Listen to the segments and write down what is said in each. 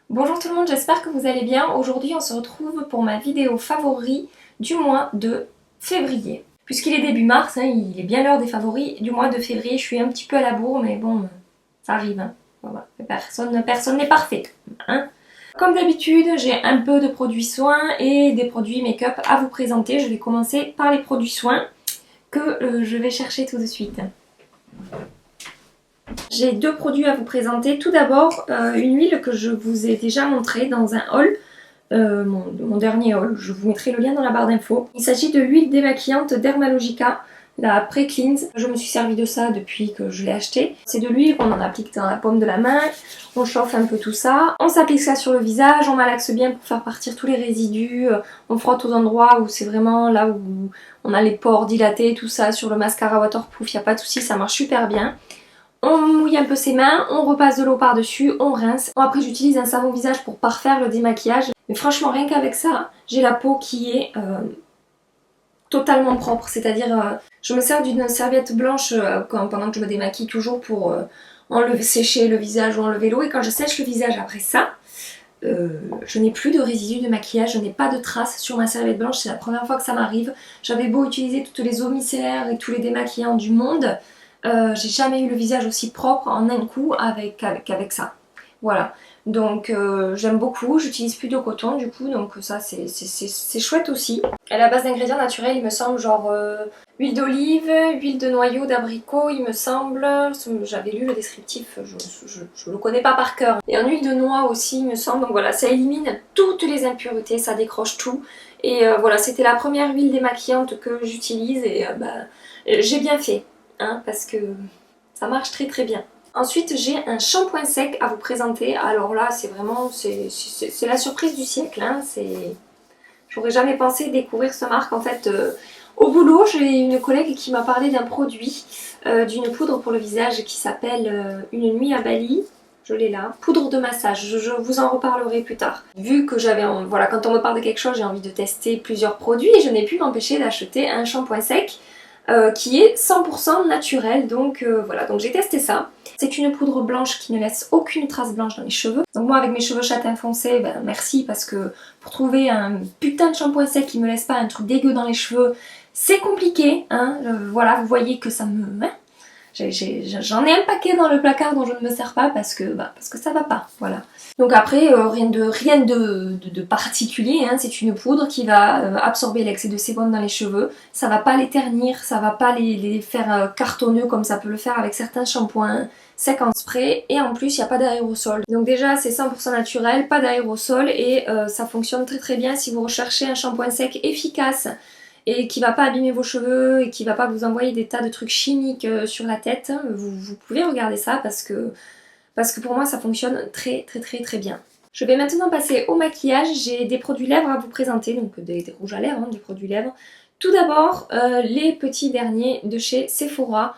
Bonjour tout le monde, j'espère que vous allez bien. Aujourd'hui on se retrouve pour ma vidéo favori du mois de février. Puisqu'il est début mars, il est bien l'heure des favoris du mois de février. Je suis un petit peu à la bourre mais bon, ça arrive. Voilà. Personne n'est parfait. Hein. Comme d'habitude, j'ai un peu de produits soins et des produits make-up à vous présenter. Je vais commencer par les produits soins que je vais chercher tout de suite. J'ai deux produits à vous présenter. Tout d'abord, une huile que je vous ai déjà montrée dans un haul, mon dernier haul. Je vous mettrai le lien dans la barre d'infos. Il s'agit de l'huile démaquillante Dermalogica, la Pre-Cleanse. Je me suis servi de ça depuis que je l'ai acheté. C'est de l'huile qu'on en applique dans la paume de la main. On chauffe un peu tout ça. On s'applique ça sur le visage, on malaxe bien pour faire partir tous les résidus. On frotte aux endroits où c'est vraiment là où on a les pores dilatés, tout ça. Sur le mascara waterproof, il n'y a pas de souci, ça marche super bien. On mouille un peu ses mains, on repasse de l'eau par-dessus, on rince. Après j'utilise un savon visage pour parfaire le démaquillage. Mais franchement rien qu'avec ça, j'ai la peau qui est totalement propre. C'est-à-dire je me sers d'une serviette blanche pendant que je me démaquille toujours pour sécher le visage ou enlever l'eau. Et quand je sèche le visage après ça, je n'ai plus de résidus de maquillage, je n'ai pas de traces sur ma serviette blanche. C'est la première fois que ça m'arrive. J'avais beau utiliser toutes les eaux micellaires et tous les démaquillants du monde. J'ai jamais eu le visage aussi propre en un coup avec ça. Voilà, donc j'aime beaucoup, j'utilise plus de coton du coup, donc ça c'est chouette aussi. À la base d'ingrédients naturels, il me semble genre huile d'olive, huile de noyau d'abricot, il me semble, j'avais lu le descriptif, je le connais pas par cœur. Et en huile de noix aussi, il me semble, donc voilà, ça élimine toutes les impuretés, ça décroche tout. Et voilà, c'était la première huile démaquillante que j'utilise et j'ai bien fait. Hein, parce que ça marche très très bien. Ensuite j'ai un shampoing sec à vous présenter. Alors là c'est vraiment c'est la surprise du siècle. Hein. J'aurais jamais pensé découvrir ce marque. En fait au boulot j'ai une collègue qui m'a parlé d'un produit, d'une poudre pour le visage qui s'appelle Une nuit à Bali. Je l'ai là, poudre de massage, je vous en reparlerai plus tard. Vu que voilà, quand on me parle de quelque chose j'ai envie de tester plusieurs produits, je n'ai pu m'empêcher d'acheter un shampoing sec qui est 100% naturel, donc voilà, donc j'ai testé ça. C'est une poudre blanche qui ne laisse aucune trace blanche dans les cheveux. Donc moi avec mes cheveux châtain foncé, ben merci parce que pour trouver un putain de shampoing sec qui me laisse pas un truc dégueu dans les cheveux, c'est compliqué, hein. Voilà, vous voyez que ça me... Hein, j'en ai un paquet dans le placard dont je ne me sers pas parce que ça va pas, voilà. Donc après, rien de particulier, hein. C'est une poudre qui va absorber l'excès de sébum dans les cheveux, ça va pas les ternir, ça va pas les faire cartonneux comme ça peut le faire avec certains shampoings secs en spray, et en plus il n'y a pas d'aérosol. Donc déjà c'est 100% naturel, pas d'aérosol, et ça fonctionne très très bien si vous recherchez un shampoing sec efficace et qui va pas abîmer vos cheveux et qui va pas vous envoyer des tas de trucs chimiques sur la tête. Vous pouvez regarder ça parce que pour moi ça fonctionne très très très très bien. Je vais maintenant passer au maquillage. J'ai des produits lèvres à vous présenter, donc des rouges à lèvres, hein, des produits lèvres. Tout d'abord, les petits derniers de chez Sephora.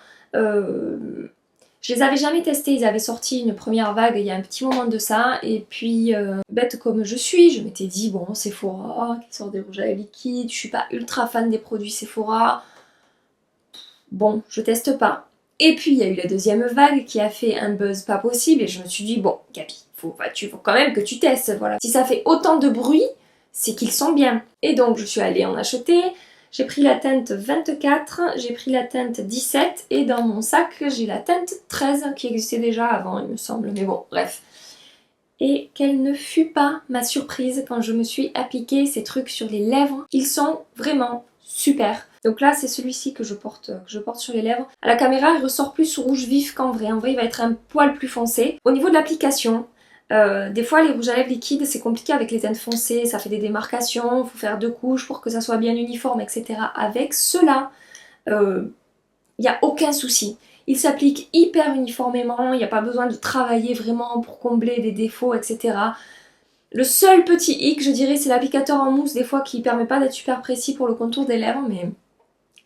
Je les avais jamais testés, ils avaient sorti une première vague il y a un petit moment de ça, et puis bête comme je suis, je m'étais dit bon Sephora qui sort des rouges à lèvres liquides, je suis pas ultra fan des produits Sephora, bon je teste pas. Et puis il y a eu la deuxième vague qui a fait un buzz pas possible et je me suis dit bon Gabi, faut quand même que tu testes, voilà. Si ça fait autant de bruit, c'est qu'ils sont bien. Et donc je suis allée en acheter. J'ai pris la teinte 24, j'ai pris la teinte 17 et dans mon sac j'ai la teinte 13 qui existait déjà avant il me semble, mais bon bref. Et quelle ne fut pas ma surprise quand je me suis appliqué ces trucs sur les lèvres. Ils sont vraiment super. Donc là c'est celui-ci que je porte sur les lèvres. À la caméra il ressort plus rouge vif qu'en vrai. En vrai il va être un poil plus foncé. Au niveau de l'application, des fois les rouges à lèvres liquides c'est compliqué avec les teintes foncées, ça fait des démarcations, il faut faire 2 couches pour que ça soit bien uniforme, etc. Avec ceux-là, il n'y a aucun souci. Il s'applique hyper uniformément, il n'y a pas besoin de travailler vraiment pour combler des défauts, etc. Le seul petit hic, je dirais, c'est l'applicateur en mousse des fois qui ne permet pas d'être super précis pour le contour des lèvres, mais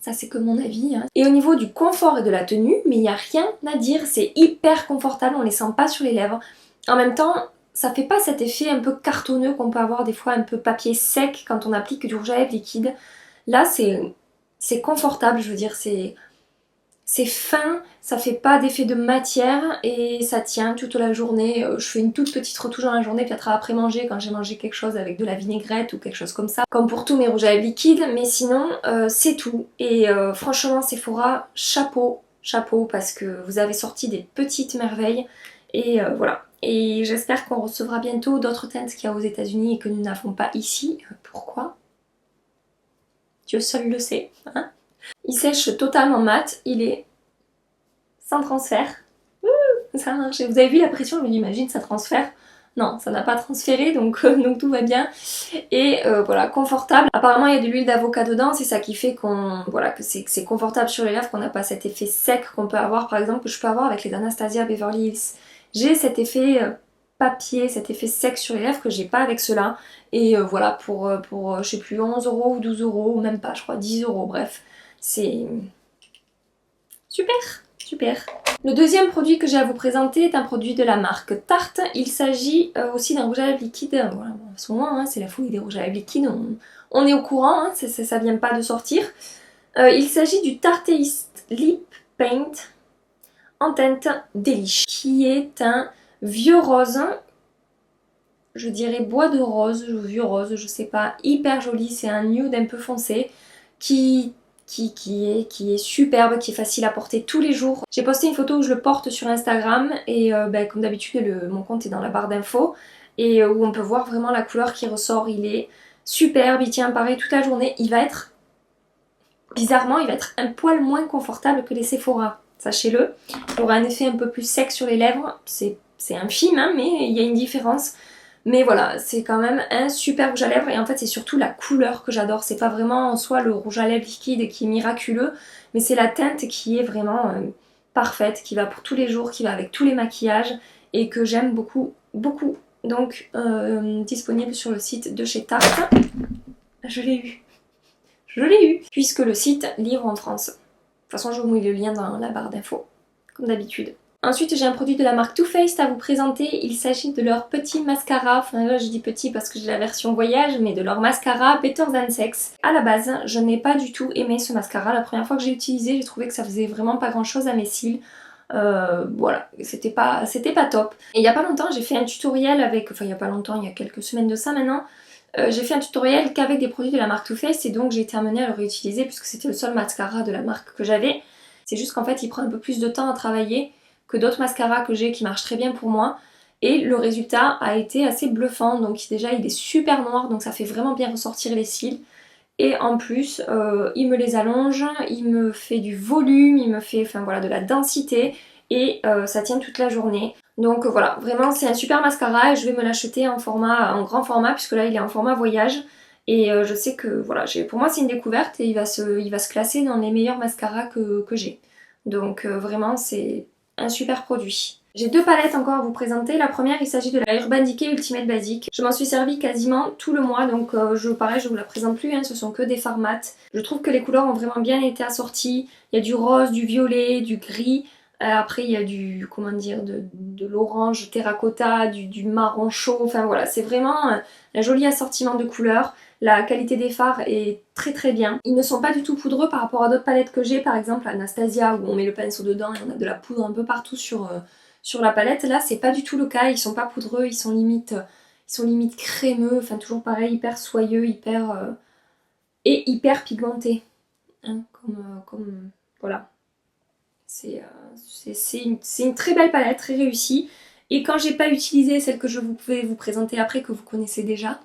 ça c'est que mon avis. Hein. Et au niveau du confort et de la tenue, mais il n'y a rien à dire, c'est hyper confortable, on ne les sent pas sur les lèvres. En même temps, ça fait pas cet effet un peu cartonneux qu'on peut avoir des fois un peu papier sec quand on applique du rouge à lèvres liquide. Là c'est confortable, je veux dire, c'est C'est fin, ça fait pas d'effet de matière et ça tient toute la journée. Je fais une toute petite retouche dans la journée, peut-être après manger quand j'ai mangé quelque chose avec de la vinaigrette ou quelque chose comme ça. Comme pour tous mes rouges à lèvres liquides, mais sinon c'est tout. Et franchement Sephora, chapeau, chapeau parce que vous avez sorti des petites merveilles. Et voilà. Et j'espère qu'on recevra bientôt d'autres teintes qu'il y a aux États-Unis et que nous n'avons pas ici. Pourquoi? Dieu seul le sait. Hein. Il sèche totalement mat, il est sans transfert. Ça a marché. Vous avez vu la pression, je m'imagine, ça transfère. Non, ça n'a pas transféré, donc tout va bien. Et voilà, confortable. Apparemment, il y a de l'huile d'avocat dedans, c'est ça qui fait voilà, que c'est confortable sur les lèvres, qu'on n'a pas cet effet sec qu'on peut avoir, par exemple, que je peux avoir avec les Anastasia Beverly Hills. J'ai cet effet papier, cet effet sec sur les lèvres que j'ai pas avec cela. Et voilà, pour je sais plus, 11 € ou 12 €, ou même pas, je crois, 10 €, bref. C'est super, super. Le deuxième produit que j'ai à vous présenter est un produit de la marque Tarte. Il s'agit aussi d'un rouge à lèvres liquide. Voilà, en ce moment, hein, c'est la folie des rouges à lèvres liquides. On est au courant, hein, ça vient pas de sortir. Il s'agit du Tarteist Lip Paint en teinte Delish, qui est un vieux rose. Je dirais bois de rose, vieux rose, je sais pas, hyper joli. C'est un nude un peu foncé qui est superbe, qui est facile à porter tous les jours. J'ai posté une photo où je le porte sur Instagram et comme d'habitude mon compte est dans la barre d'infos et où on peut voir vraiment la couleur qui ressort. Il est superbe, il tient pareil toute la journée. Il va être, bizarrement, il va être un poil moins confortable que les Sephora, sachez-le. Il aura un effet un peu plus sec sur les lèvres, c'est infime hein, mais il y a une différence. Mais voilà, c'est quand même un super rouge à lèvres et en fait c'est surtout la couleur que j'adore. C'est pas vraiment en soi le rouge à lèvres liquide qui est miraculeux, mais c'est la teinte qui est vraiment parfaite, qui va pour tous les jours, qui va avec tous les maquillages et que j'aime beaucoup, beaucoup. Donc disponible sur le site de chez Tarte. Je l'ai eu. Je l'ai eu. Puisque le site livre en France. De toute façon je vous mets le lien dans la barre d'infos, comme d'habitude. Ensuite, j'ai un produit de la marque Too Faced à vous présenter. Il s'agit de leur petit mascara. Enfin là, je dis petit parce que j'ai la version voyage, mais de leur mascara Better Than Sex. À la base, je n'ai pas du tout aimé ce mascara. La première fois que j'ai utilisé, j'ai trouvé que ça faisait vraiment pas grand chose à mes cils. Voilà, c'était pas top. Et il y a pas longtemps, j'ai fait un tutoriel avec... Enfin, il y a pas longtemps, il y a quelques semaines de ça maintenant. J'ai fait un tutoriel qu'avec des produits de la marque Too Faced et donc j'ai été amenée à le réutiliser puisque c'était le seul mascara de la marque que j'avais. C'est juste qu'en fait, il prend un peu plus de temps à travailler que d'autres mascaras que j'ai qui marchent très bien pour moi et le résultat a été assez bluffant. Donc déjà il est super noir donc ça fait vraiment bien ressortir les cils et en plus il me les allonge, il me fait du volume, il me fait enfin voilà de la densité et ça tient toute la journée. Donc voilà, vraiment c'est un super mascara et je vais me l'acheter en grand format puisque là il est en format voyage. Et je sais que voilà, pour moi c'est une découverte et il va se classer dans les meilleurs mascaras que j'ai. Donc vraiment c'est un super produit. J'ai deux palettes encore à vous présenter. La première, il s'agit de la Urban Decay Ultimate Basic. Je m'en suis servi quasiment tout le mois, donc pareil, je vous la présente plus, hein, ce sont que des fards mat. Je trouve que les couleurs ont vraiment bien été assorties. Il y a du rose, du violet, du gris. Après, il y a du, comment dire, de l'orange terracotta, du marron chaud. Enfin voilà, c'est vraiment un joli assortiment de couleurs. La qualité des fards est très très bien. Ils ne sont pas du tout poudreux par rapport à d'autres palettes que j'ai, par exemple Anastasia où on met le pinceau dedans et on a de la poudre un peu partout sur la palette. Là c'est pas du tout le cas, ils sont pas poudreux, ils sont limite crémeux, enfin toujours pareil, hyper soyeux, et hyper pigmentés. Hein, comme voilà. C'est une très belle palette, très réussie. Et quand j'ai pas utilisé celle que je vais vous présenter après, que vous connaissez déjà,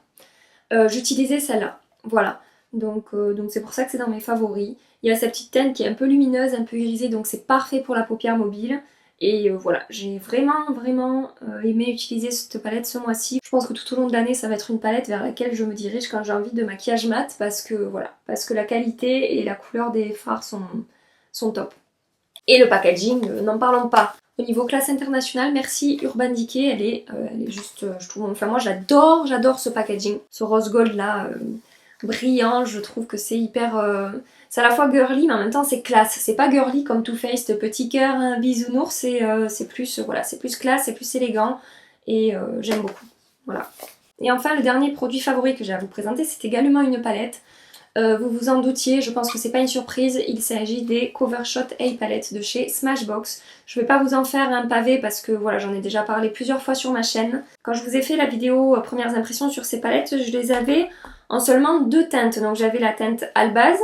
j'utilisais celle-là, voilà. Donc c'est pour ça que c'est dans mes favoris. Il y a sa petite teinte qui est un peu lumineuse, un peu irisée, donc c'est parfait pour la paupière mobile. Et voilà, j'ai vraiment aimé utiliser cette palette ce mois-ci. Je pense que tout au long de l'année, ça va être une palette vers laquelle je me dirige quand j'ai envie de maquillage mat, parce que voilà, parce que la qualité et la couleur des fards sont top. Et le packaging, n'en parlons pas. Au niveau classe internationale, merci Urban Decay, elle est juste, je trouve, enfin moi j'adore ce packaging. Ce rose gold là, brillant, je trouve que c'est hyper... c'est à la fois girly mais en même temps c'est classe. C'est pas girly comme Too Faced, petit cœur, un bisounours, c'est plus, voilà, c'est plus classe, c'est plus élégant et j'aime beaucoup. Voilà. Et enfin le dernier produit favori que j'ai à vous présenter, c'est également une palette. Vous vous en doutiez, je pense que c'est pas une surprise, il s'agit des Covershot Eye Palette de chez Smashbox. Je vais pas vous en faire un pavé parce que voilà, j'en ai déjà parlé plusieurs fois sur ma chaîne. Quand je vous ai fait la vidéo premières impressions sur ces palettes, je les avais en seulement 2 teintes. Donc j'avais la teinte Albaz,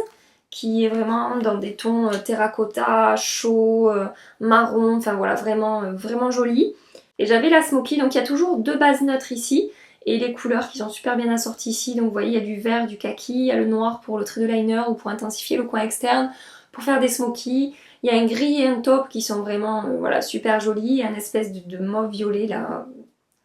qui est vraiment dans des tons terracotta, chaud, marron, enfin voilà, vraiment jolie. Et j'avais la Smoky, donc il y a toujours 2 bases neutres ici. Et les couleurs qui sont super bien assorties ici, donc vous voyez il y a du vert, du kaki, il y a le noir pour le trait de liner ou pour intensifier le coin externe, pour faire des smokies. Il y a un gris et un taupe qui sont vraiment voilà, super jolis, un espèce de mauve violet là,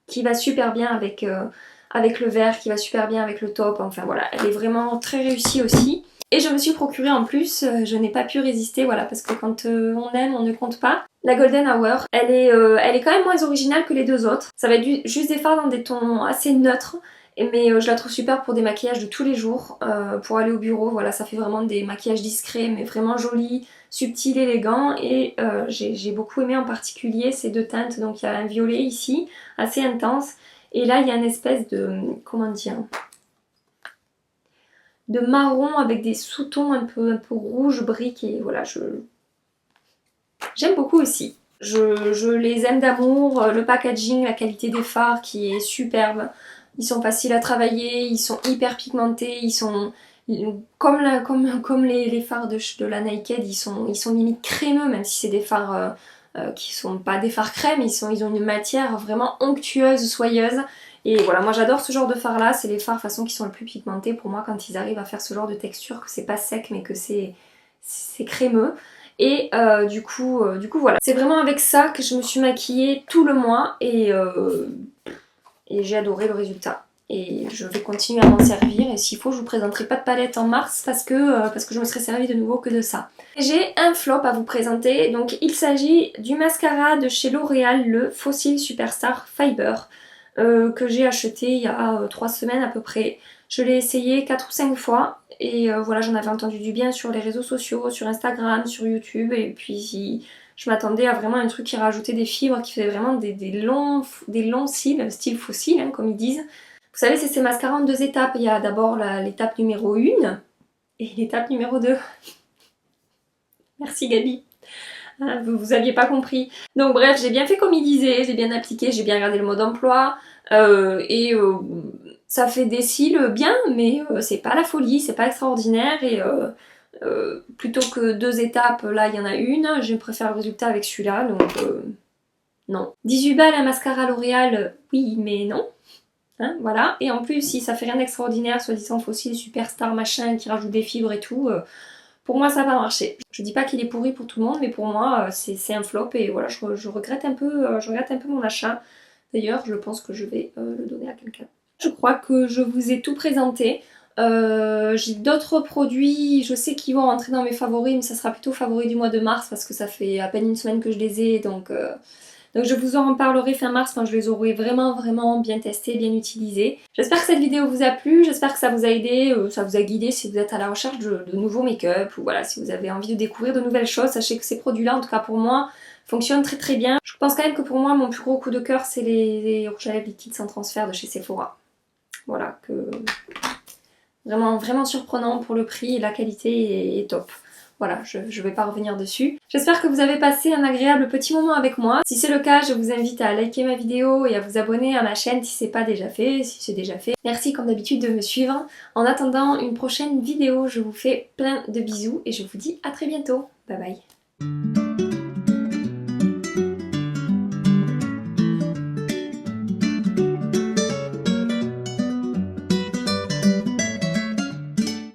qui va super bien avec le vert, qui va super bien avec le taupe, enfin voilà, elle est vraiment très réussie aussi. Et je me suis procuré en plus, je n'ai pas pu résister, voilà, parce que quand on aime, on ne compte pas. La Golden Hour, elle est quand même moins originale que les 2 autres. Ça va être juste des fards dans des tons assez neutres, mais je la trouve super pour des maquillages de tous les jours, pour aller au bureau, voilà, ça fait vraiment des maquillages discrets, mais vraiment jolis, subtils, élégants, et j'ai beaucoup aimé en particulier ces 2 teintes, donc il y a un violet ici, assez intense, et là il y a une espèce de, comment dire, de marron avec des sous-tons un peu rouge brique, et voilà, j'aime beaucoup aussi. Je les aime d'amour, le packaging, la qualité des fards qui est superbe. Ils sont faciles à travailler, ils sont hyper pigmentés, ils sont comme les fards de la Naked, ils sont limite crémeux, même si c'est des fards qui sont pas des fards crème, ils ont une matière vraiment onctueuse, soyeuse. Et voilà, moi j'adore ce genre de fards là, c'est les fards façon qui sont le plus pigmentés pour moi quand ils arrivent à faire ce genre de texture, que c'est pas sec mais que c'est crémeux. Et du coup voilà. C'est vraiment avec ça que je me suis maquillée tout le mois et j'ai adoré le résultat. Et je vais continuer à m'en servir et s'il faut je vous présenterai pas de palette en mars parce que je me serais servi de nouveau que de ça. J'ai un flop à vous présenter, donc il s'agit du mascara de chez L'Oréal, le Fossil Superstar Fiber, que j'ai acheté il y a 3 semaines à peu près. Je l'ai essayé 4 ou 5 fois et voilà, j'en avais entendu du bien sur les réseaux sociaux, sur Instagram, sur YouTube, et puis je m'attendais à vraiment un truc qui rajoutait des fibres, qui faisait vraiment des longs cils, style fossile hein, comme ils disent. Vous savez, c'est ces mascaras en 2 étapes. Il y a d'abord l'étape numéro 1 et l'étape numéro 2. Merci Gabi. Vous aviez pas compris. Donc bref, j'ai bien fait comme il disait, j'ai bien appliqué, j'ai bien regardé le mode d'emploi. Ça fait des cils bien, mais c'est pas la folie, c'est pas extraordinaire. Et plutôt que 2 étapes, là il y en a une, je préfère le résultat avec celui-là, donc non. 18 balles un mascara L'Oréal, oui, mais non. Hein, voilà. Et en plus, si ça fait rien d'extraordinaire, soi-disant fossile, superstar, machin, qui rajoute des fibres et tout, pour moi ça va marcher. Je dis pas qu'il est pourri pour tout le monde, mais pour moi c'est un flop et voilà, je regrette un peu mon achat. D'ailleurs, je pense que je vais le donner à quelqu'un. Je crois que je vous ai tout présenté. J'ai d'autres produits, je sais qu'ils vont rentrer dans mes favoris, mais ça sera plutôt favoris du mois de mars parce que ça fait à peine une semaine que je les ai, donc je vous en reparlerai fin mars quand je les aurai vraiment bien testés, bien utilisés. J'espère que cette vidéo vous a plu, j'espère que ça vous a aidé, ça vous a guidé si vous êtes à la recherche de nouveaux make-up, ou voilà, si vous avez envie de découvrir de nouvelles choses. Sachez que ces produits-là, en tout cas pour moi, fonctionnent très bien. Je pense quand même que pour moi, mon plus gros coup de cœur, c'est les rouges à lèvres liquides sans transfert de chez Sephora. Voilà, que vraiment surprenant pour le prix et la qualité est top. Voilà, je ne vais pas revenir dessus. J'espère que vous avez passé un agréable petit moment avec moi. Si c'est le cas, je vous invite à liker ma vidéo et à vous abonner à ma chaîne si c'est pas déjà fait, si c'est déjà fait. Merci comme d'habitude de me suivre. En attendant une prochaine vidéo, je vous fais plein de bisous et je vous dis à très bientôt. Bye bye.